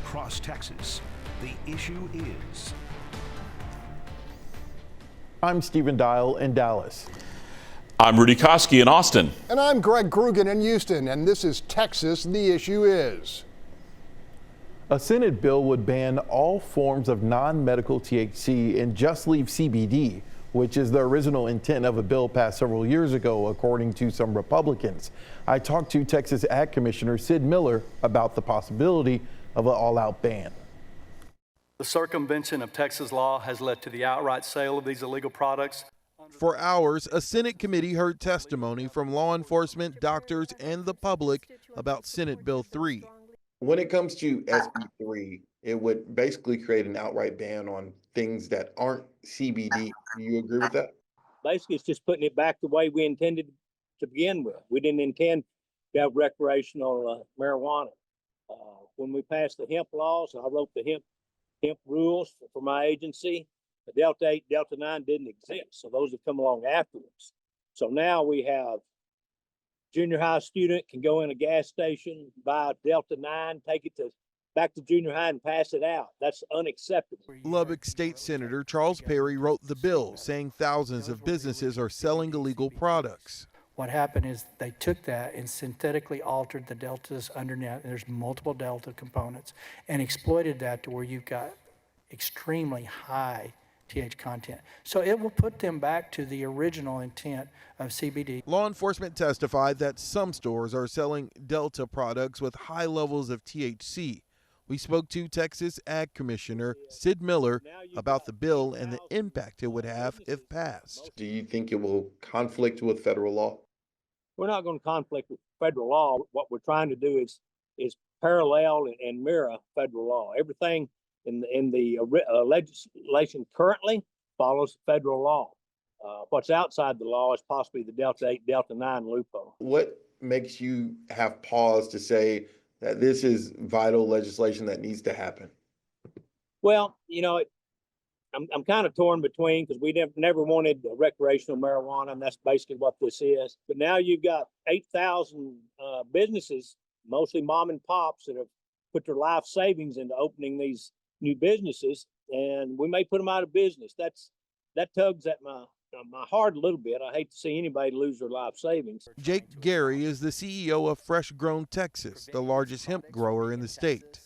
across Texas. The issue is. I'm Stephen Dial in Dallas. I'm Rudy Koski in Austin. And I'm Greg Krugen in Houston, and this is Texas, the issue is. A Senate bill would ban all forms of non-medical THC and just leave CBD, which is the original intent of a bill passed several years ago, according to some Republicans. I talked to Texas Ag Commissioner Sid Miller about the possibility of an all-out ban. The circumvention of Texas law has led to the outright sale of these illegal products. For hours, a Senate committee heard testimony from law enforcement, doctors, and the public about Senate Bill 3. When it comes to SB 3, it would basically create an outright ban on things that aren't CBD. Do you agree with that? Basically, it's just putting it back the way we intended to begin with. We didn't intend to have recreational marijuana. When we passed the hemp laws, I wrote the hemp rules for my agency. The Delta 8, Delta 9 didn't exist, so those have come along afterwards. So now we have junior high student can go in a gas station, buy a Delta 9, take it back to junior high and pass it out. That's unacceptable. Lubbock State Senator Charles Perry wrote the bill, saying thousands of businesses are selling illegal products. What happened is they took that and synthetically altered the deltas underneath. There's multiple delta components, and exploited that to where you've got extremely high THC content. So it will put them back to the original intent of CBD. Law enforcement testified that some stores are selling Delta products with high levels of THC. We spoke to Texas Ag Commissioner Sid Miller about the bill and the impact it would have if passed. Do you think it will conflict with federal law? We're not going to conflict with federal law. What we're trying to do is parallel and mirror federal law. Everything in the legislation currently follows federal law. What's outside the law is possibly the Delta 8, Delta 9 loophole. What makes you have pause to say that this is vital legislation that needs to happen? Well, you know, I'm kind of torn between, because we never wanted recreational marijuana, and that's basically what this is. But now you've got 8,000 businesses, mostly mom and pops, that have put their life savings into opening these new businesses, and we may put them out of business. That tugs at my heart a little bit. I hate to see anybody lose their life savings. Jake Gary is the CEO of Fresh Grown Texas, the largest hemp grower in the state.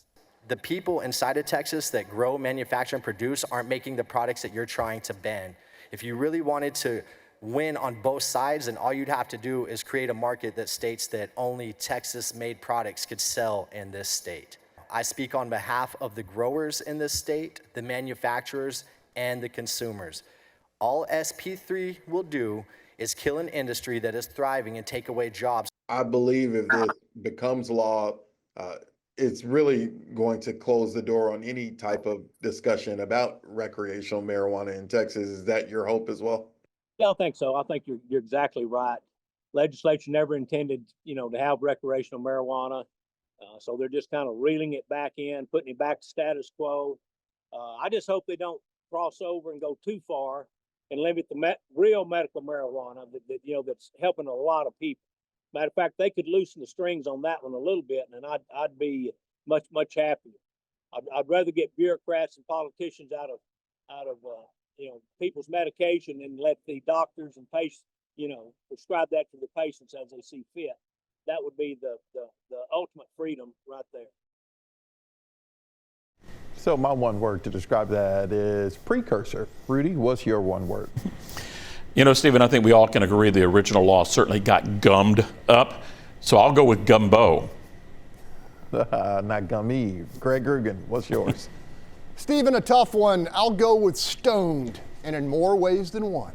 The people inside of Texas that grow, manufacture, and produce aren't making the products that you're trying to ban. If you really wanted to win on both sides, then all you'd have to do is create a market that states that only Texas-made products could sell in this state. I speak on behalf of the growers in this state, the manufacturers, and the consumers. All SP3 will do is kill an industry that is thriving and take away jobs. I believe if this becomes law, it's really going to close the door on any type of discussion about recreational marijuana in Texas. Is that your hope as well? Yeah, I think so. I think you're exactly right. Legislature never intended, to have recreational marijuana. So they're just kind of reeling it back in, putting it back to status quo. I just hope they don't cross over and go too far and limit the real medical marijuana that's helping a lot of people. Matter of fact, they could loosen the strings on that one a little bit, and I'd be much happier. I'd rather get bureaucrats and politicians out of people's medication and let the doctors and patients prescribe that to the patients as they see fit. That would be the ultimate freedom right there. So my one word to describe that is precursor. Rudy, what's your one word? Stephen, I think we all can agree the original law certainly got gummed up. So I'll go with gumbo. Not gummy. Greg Krugen, what's yours? Stephen, a tough one. I'll go with stoned, and in more ways than one.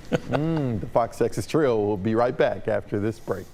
The Fox Texas Trio will be right back after this break.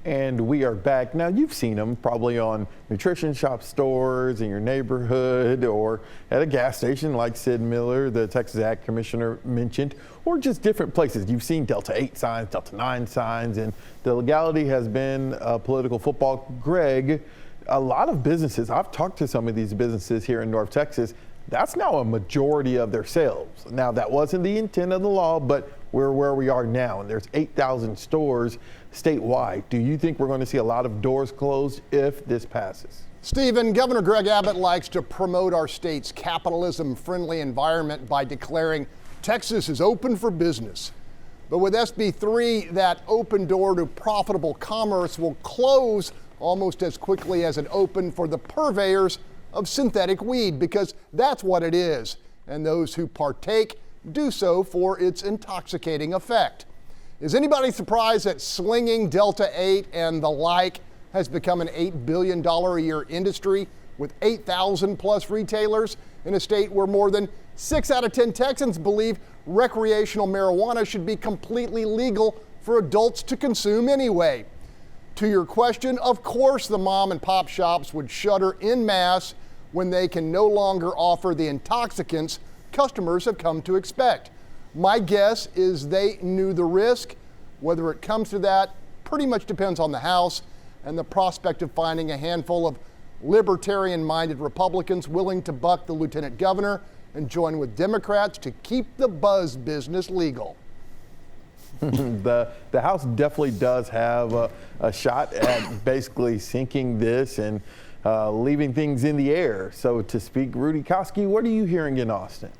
And we are back. Now, you've seen them probably on nutrition shop stores in your neighborhood or at a gas station like Sid Miller, the Texas Ag Commissioner, mentioned, or just different places. You've seen Delta 8 signs, Delta 9 signs, and the legality has been political football. Greg, a lot of businesses, I've talked to some of these businesses here in North Texas, that's now a majority of their sales. Now, that wasn't the intent of the law, but we're where we are now, and there's 8,000 stores statewide. Do you think we're going to see a lot of doors closed if this passes? Stephen, Governor Greg Abbott likes to promote our state's capitalism-friendly environment by declaring Texas is open for business. But with SB 3, that open door to profitable commerce will close almost as quickly as it opened for the purveyors of synthetic weed, because that's what it is. And those who partake do so for its intoxicating effect. Is anybody surprised that slinging Delta 8 and the like has become an $8 billion a year industry with 8,000 plus retailers in a state where more than 6 out of 10 Texans believe recreational marijuana should be completely legal for adults to consume anyway? To your question, of course the mom and pop shops would shutter en masse when they can no longer offer the intoxicants customers have come to expect. My guess is they knew the risk. Whether it comes to that pretty much depends on the House and the prospect of finding a handful of libertarian-minded Republicans willing to buck the lieutenant governor and join with Democrats to keep the buzz business legal. The House definitely does have a shot at basically sinking this and leaving things in the air, so to speak. Rudy Koski, what are you hearing in Austin?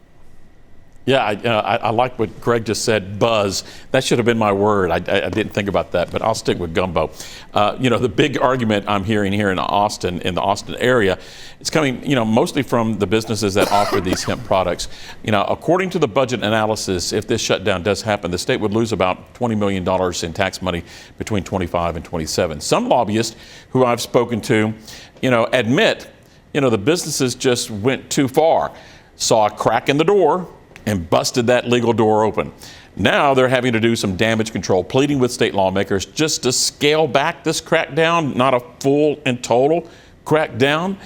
Yeah, I like what Greg just said, buzz. That should have been my word. I didn't think about that, but I'll stick with gumbo. The big argument I'm hearing here in the Austin area, it's coming, mostly from the businesses that offer these hemp products. According to the budget analysis, if this shutdown does happen, the state would lose about $20 million in tax money between 25 and 27. Some lobbyists who I've spoken to, admit, the businesses just went too far, saw a crack in the door, and busted that legal door open. Now they're having to do some damage control, pleading with state lawmakers just to scale back this crackdown, not a full and total crackdown.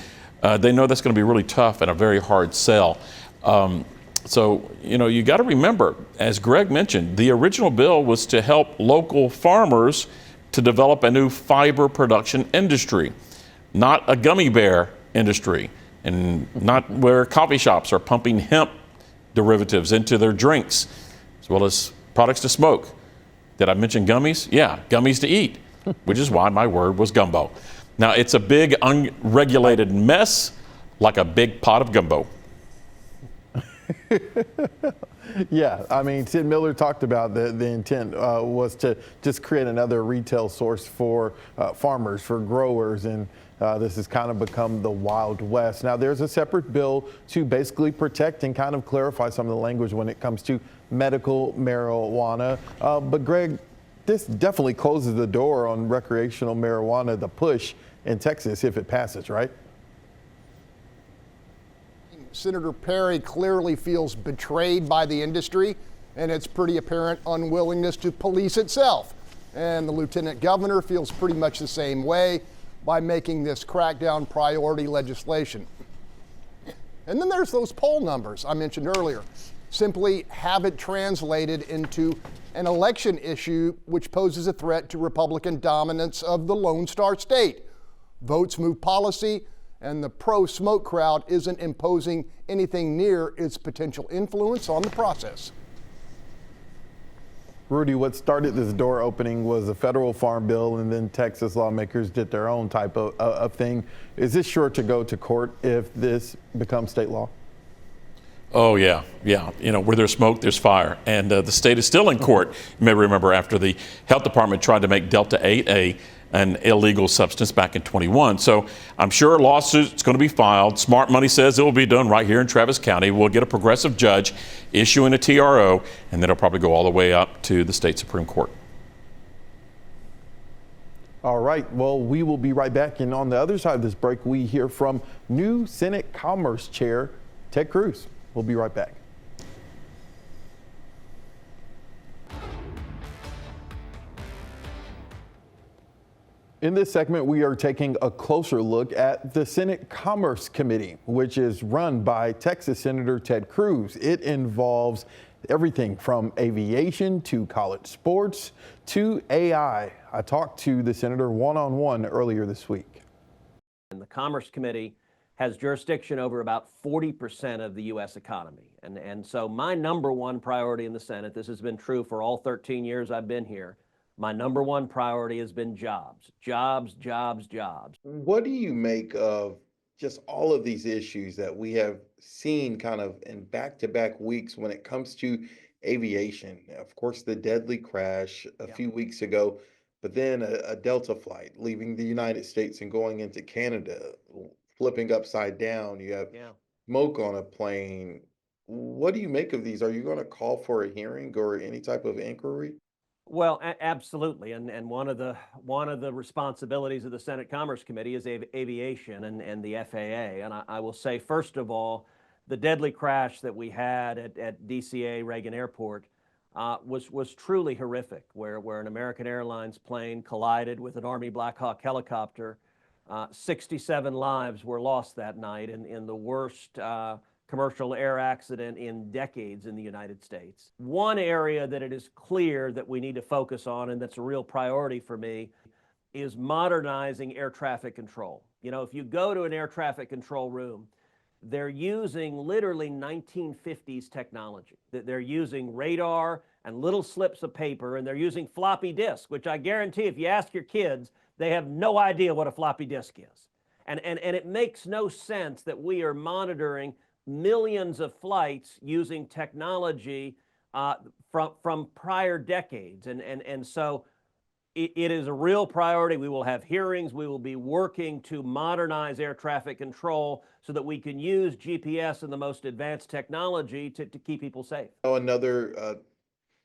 They know that's going to be really tough and a very hard sell. You got to remember, as Greg mentioned, the original bill was to help local farmers to develop a new fiber production industry, not a gummy bear industry, and not where coffee shops are pumping hemp derivatives into their drinks, as well as products to smoke. Did I mention gummies? Yeah, gummies to eat, which is why my word was gumbo. Now, it's a big unregulated mess, like a big pot of gumbo. Yeah, I mean, Sid Miller talked about the intent was to just create another retail source for farmers, for growers, and this has kind of become the Wild West. Now, there's a separate bill to basically protect and kind of clarify some of the language when it comes to medical marijuana. But Greg, this definitely closes the door on recreational marijuana, the push in Texas, if it passes, right? Senator Perry clearly feels betrayed by the industry and its pretty apparent unwillingness to police itself. And the lieutenant governor feels pretty much the same way by making this crackdown priority legislation. And then there's those poll numbers I mentioned earlier. Simply have it translated into an election issue which poses a threat to Republican dominance of the Lone Star State. Votes move policy, and the pro-smoke crowd isn't imposing anything near its potential influence on the process. Rudy, what started this door opening was a federal farm bill, and then Texas lawmakers did their own type of thing. Is this sure to go to court if this becomes state law? Oh, yeah. Where there's smoke, there's fire. And the state is still in court. You may remember after the health department tried to make Delta 8 an illegal substance back in 21. So I'm sure a lawsuit's going to be filed. Smart Money says it will be done right here in Travis County. We'll get a progressive judge issuing a TRO, and then it'll probably go all the way up to the state Supreme Court. All right, well, we will be right back. And on the other side of this break, we hear from new Senate Commerce Chair Ted Cruz. We'll be right back. In this segment, we are taking a closer look at the Senate Commerce Committee, which is run by Texas Senator Ted Cruz. It involves everything from aviation to college sports to AI. I talked to the senator one-on-one earlier this week. And the Commerce Committee has jurisdiction over about 40% of the U.S. economy. And so my number one priority in the Senate, this has been true for all 13 years I've been here, My number one priority has been jobs, jobs, jobs, jobs. What do you make of just all of these issues that we have seen kind of in back-to-back weeks when it comes to aviation? Of course, the deadly crash a few weeks ago, but then a Delta flight leaving the United States and going into Canada, flipping upside down. You have smoke on a plane. What do you make of these? Are you going to call for a hearing or any type of inquiry? Well, absolutely, and one of the responsibilities of the Senate Commerce Committee is aviation and the FAA. And I will say, first of all, the deadly crash that we had at DCA Reagan Airport was truly horrific, where an American Airlines plane collided with an Army Black Hawk helicopter. 67 lives were lost that night in the worst commercial air accident in decades in the United States. One area that it is clear that we need to focus on, and that's a real priority for me, is modernizing air traffic control. You know, if you go to an air traffic control room, they're using literally 1950s technology. They're using radar and little slips of paper, and they're using floppy disks, which I guarantee if you ask your kids, they have no idea what a floppy disk is. And it makes no sense that we are monitoring millions of flights using technology from prior decades. And so it is a real priority. We will have hearings. We will be working to modernize air traffic control so that we can use GPS and the most advanced technology to keep people safe. Another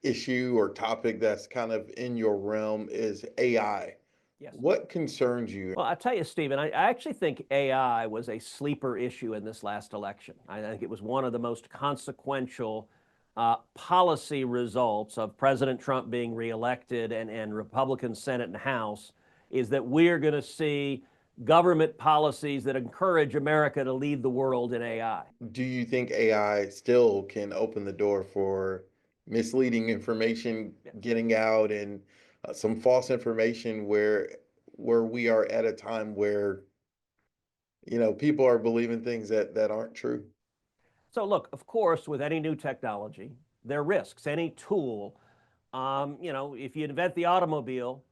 issue or topic that's kind of in your realm is AI. Yes. What concerns you? Well, I tell you, Stephen, I actually think AI was a sleeper issue in this last election. I think it was one of the most consequential policy results of President Trump being reelected and Republican Senate and House, is that we're going to see government policies that encourage America to lead the world in AI. Do you think AI still can open the door for misleading information getting out and some false information where we are at a time where, you know, people are believing things that aren't true? So look, of course, with any new technology, there are risks. Any tool, you know, if you invent the automobile,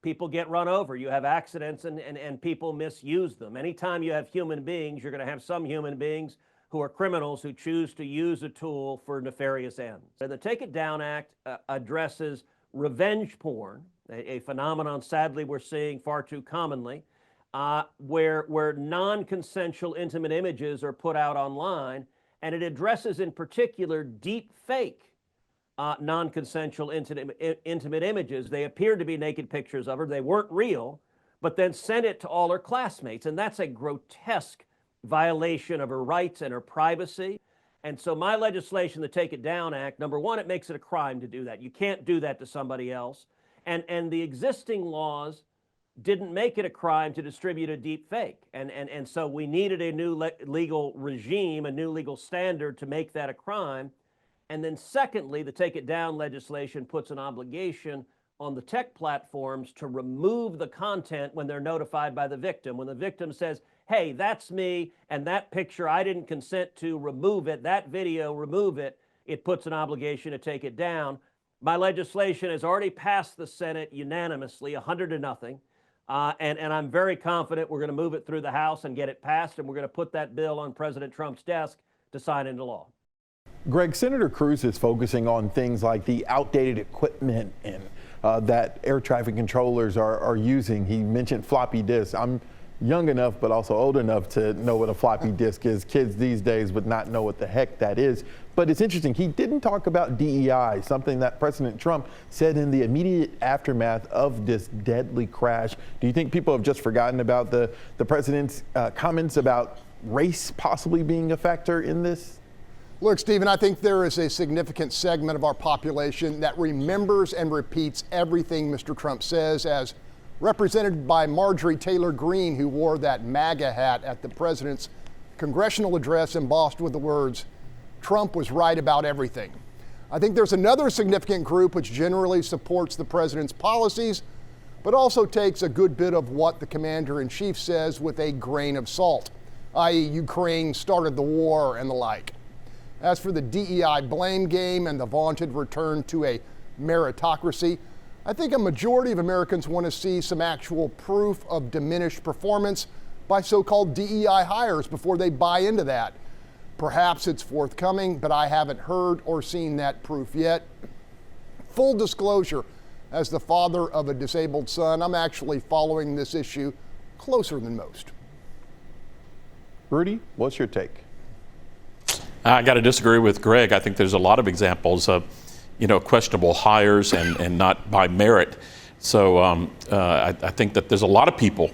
people get run over. You have accidents and people misuse them. Anytime you have human beings, you're going to have some human beings who are criminals who choose to use a tool for nefarious ends. And the Take It Down Act addresses revenge porn, a phenomenon sadly we're seeing far too commonly, where non-consensual intimate images are put out online, and it addresses in particular deep fake non-consensual intimate images. They appeared to be naked pictures of her, they weren't real, but then sent it to all her classmates, and that's a grotesque violation of her rights and her privacy. And so my legislation, the Take It Down Act, number one, it makes it a crime to do that. You can't do that to somebody else. And the existing laws didn't make it a crime to distribute a deep fake. And so we needed a new legal regime, a new legal standard to make that a crime. And then secondly, the Take It Down legislation puts an obligation on the tech platforms to remove the content when they're notified by the victim. When the victim says, hey, that's me, and that picture I didn't consent to, remove it, that video, remove it, it puts an obligation to take it down. My legislation has already passed the Senate unanimously, 100-0. And I'm very confident we're going to move it through the House and get it passed, and we're going to put that bill on President Trump's desk to sign into law. Greg, Senator Cruz is focusing on things like the outdated equipment and that air traffic controllers are using. He mentioned floppy disks. I'm young enough, but also old enough to know what a floppy disk is. Kids these days would not know what the heck that is. But it's interesting, he didn't talk about DEI, something that President Trump said in the immediate aftermath of this deadly crash. Do you think people have just forgotten about the president's comments about race possibly being a factor in this? Look, Stephen, I think there is a significant segment of our population that remembers and repeats everything Mr. Trump says, as represented by Marjorie Taylor Greene, who wore that MAGA hat at the president's congressional address embossed with the words, "Trump was right about everything." I think there's another significant group which generally supports the president's policies, but also takes a good bit of what the commander-in-chief says with a grain of salt, i.e. Ukraine started the war and the like. As for the DEI blame game and the vaunted return to a meritocracy, I think a majority of Americans want to see some actual proof of diminished performance by so-called DEI hires before they buy into that. Perhaps it's forthcoming, but I haven't heard or seen that proof yet. Full disclosure, as the father of a disabled son, I'm actually following this issue closer than most. Rudy, what's your take? I got to disagree with Greg. I think there's a lot of examples of, questionable hires and not by merit. So I think that there's a lot of people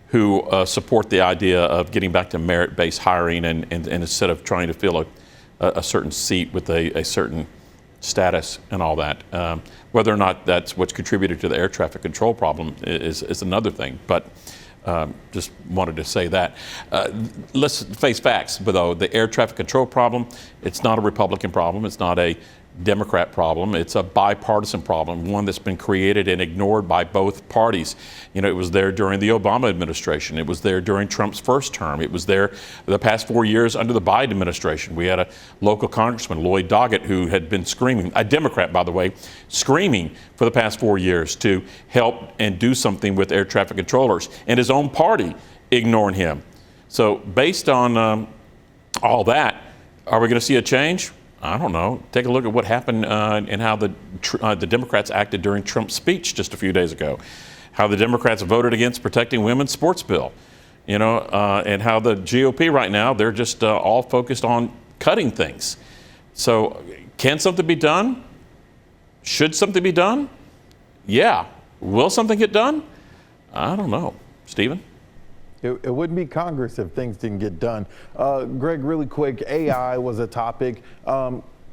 who support the idea of getting back to merit-based hiring and instead of trying to fill a certain seat with a certain status and all that. Whether or not that's what's contributed to the air traffic control problem is another thing. But just wanted to say that. Let's face facts, though. The air traffic control problem, it's not a Republican problem. It's not a Democrat problem. It's a bipartisan problem, one that's been created and ignored by both parties. It was there during the Obama administration. It was there during Trump's first term. It was there the past 4 years under the Biden administration. We had a local congressman, Lloyd Doggett, who had been screaming, a Democrat, by the way, screaming for the past 4 years to help and do something with air traffic controllers, and his own party ignoring him. So based on all that, are we going to see a change? I don't know. Take a look at what happened and how the Democrats acted during Trump's speech just a few days ago. How the Democrats voted against protecting women's sports bill, and how the GOP right now, they're just all focused on cutting things. So can something be done? Should something be done? Yeah. Will something get done? I don't know. Stephen? It wouldn't be Congress if things didn't get done. Greg, really quick, AI was a topic.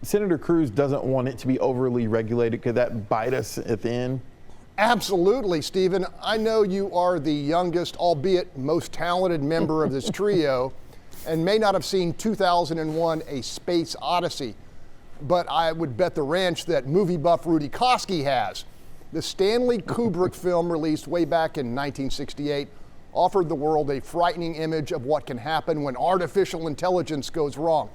Senator Cruz doesn't want it to be overly regulated. Could that bite us at the end? Absolutely, Stephen. I know you are the youngest, albeit most talented member of this trio, and may not have seen 2001: A Space Odyssey, but I would bet the ranch that movie buff Rudy Koski has. The Stanley Kubrick film, released way back in 1968, offered the world a frightening image of what can happen when artificial intelligence goes wrong.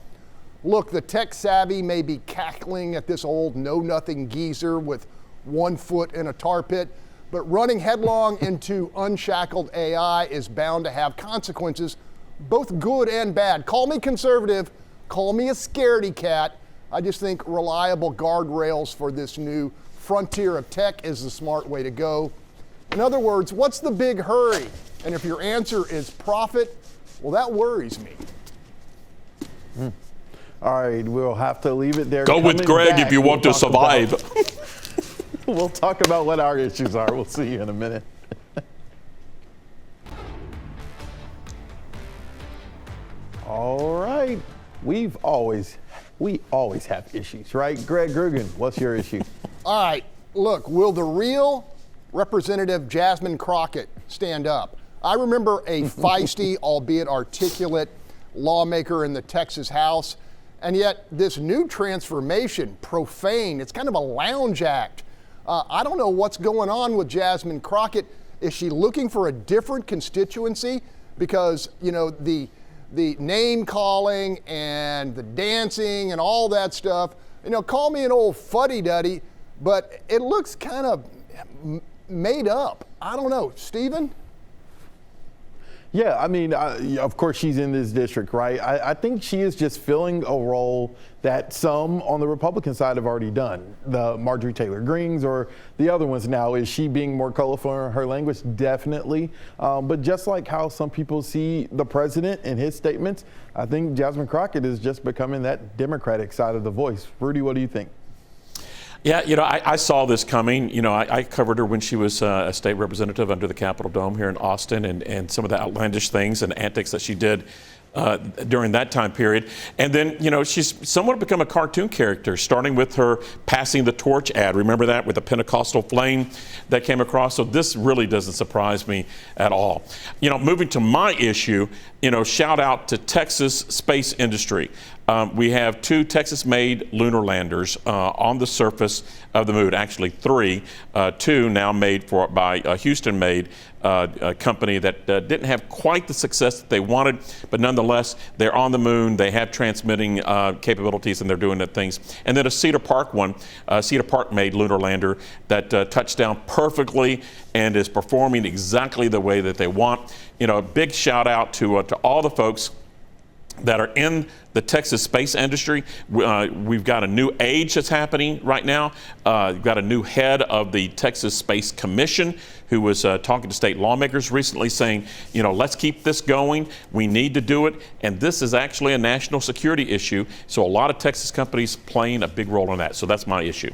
Look, the tech savvy may be cackling at this old know-nothing geezer with 1 foot in a tar pit, but running headlong into unshackled AI is bound to have consequences, both good and bad. Call me conservative, call me a scaredy cat. I just think reliable guardrails for this new frontier of tech is the smart way to go. In other words, what's the big hurry? And if your answer is profit, well, that worries me. All right, we'll have to leave it there. Go with Greg back, if you want to survive. We'll talk about what our issues are. We'll see you in a minute. All right. We always have issues, right? Greg Grugan, what's your issue? All right, look, will the real Representative Jasmine Crockett stand up? I remember a feisty, albeit articulate, lawmaker in the Texas House, and yet this new transformation, profane, it's kind of a lounge act. I don't know what's going on with Jasmine Crockett. Is she looking for a different constituency? Because, the name calling and the dancing and all that stuff, call me an old fuddy-duddy, but it looks kind of made up. I don't know. Stephen? Yeah, I mean, of course she's in this district, right? I think she is just filling a role that some on the Republican side have already done. The Marjorie Taylor Greens or the other ones now. Is she being more colorful in her language? Definitely. But just like how some people see the president and his statements, I think Jasmine Crockett is just becoming that Democratic side of the voice. Rudy, what do you think? Yeah, I saw this coming. I covered her when she was a state representative under the Capitol Dome here in Austin, and some of the outlandish things and antics that she did during that time period. And then, she's somewhat become a cartoon character, starting with her passing the torch ad. Remember that, with the Pentecostal flame that came across? So this really doesn't surprise me at all. Moving to my issue, shout out to Texas space industry. We have 2 Texas-made lunar landers on the surface of the moon. Actually, 3, 2 now made by a Houston-made company that didn't have quite the success that they wanted, but nonetheless, they're on the moon. They have transmitting capabilities, and they're doing the things. And then a Cedar Park one, Cedar Park-made lunar lander that touched down perfectly and is performing exactly the way that they want. You know, a big shout out to all the folks that are in the Texas space industry. We've got a new age that's happening right now. We've got a new head of the Texas Space Commission who was talking to state lawmakers recently saying, you know, let's keep this going. We need to do it. And this is actually a national security issue. So a lot of Texas companies playing a big role in that. So that's my issue.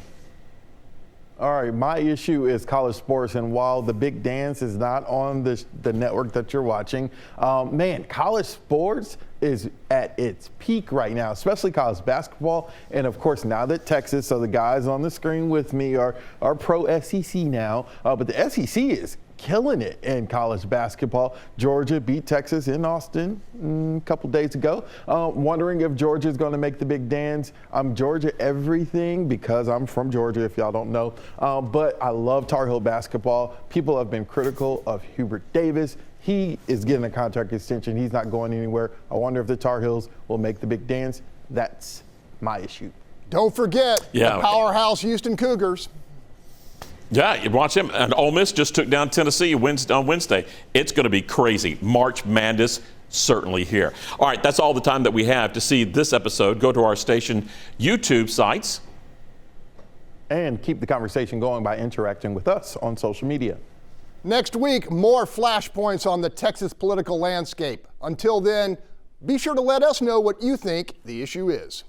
All right, my issue is college sports, and while the big dance is not on the network that you're watching, man, college sports is at its peak right now, especially college basketball. And of course, now that Texas, so the guys on the screen with me are pro SEC now, but the SEC is killing it in college basketball. Georgia beat Texas in Austin a couple days ago. Wondering if Georgia is going to make the big dance. I'm Georgia everything because I'm from Georgia, if y'all don't know. But I love Tar Heel basketball. People have been critical of Hubert Davis. He is getting a contract extension. He's not going anywhere. I wonder if the Tar Heels will make the big dance. That's my issue. Don't forget the powerhouse Houston Cougars. Yeah, you watch him. And Ole Miss just took down Tennessee on Wednesday. It's going to be crazy. March Madness certainly here. All right, that's all the time that we have to see this episode. Go to our station YouTube sites. And keep the conversation going by interacting with us on social media. Next week, more flashpoints on the Texas political landscape. Until then, be sure to let us know what you think the issue is.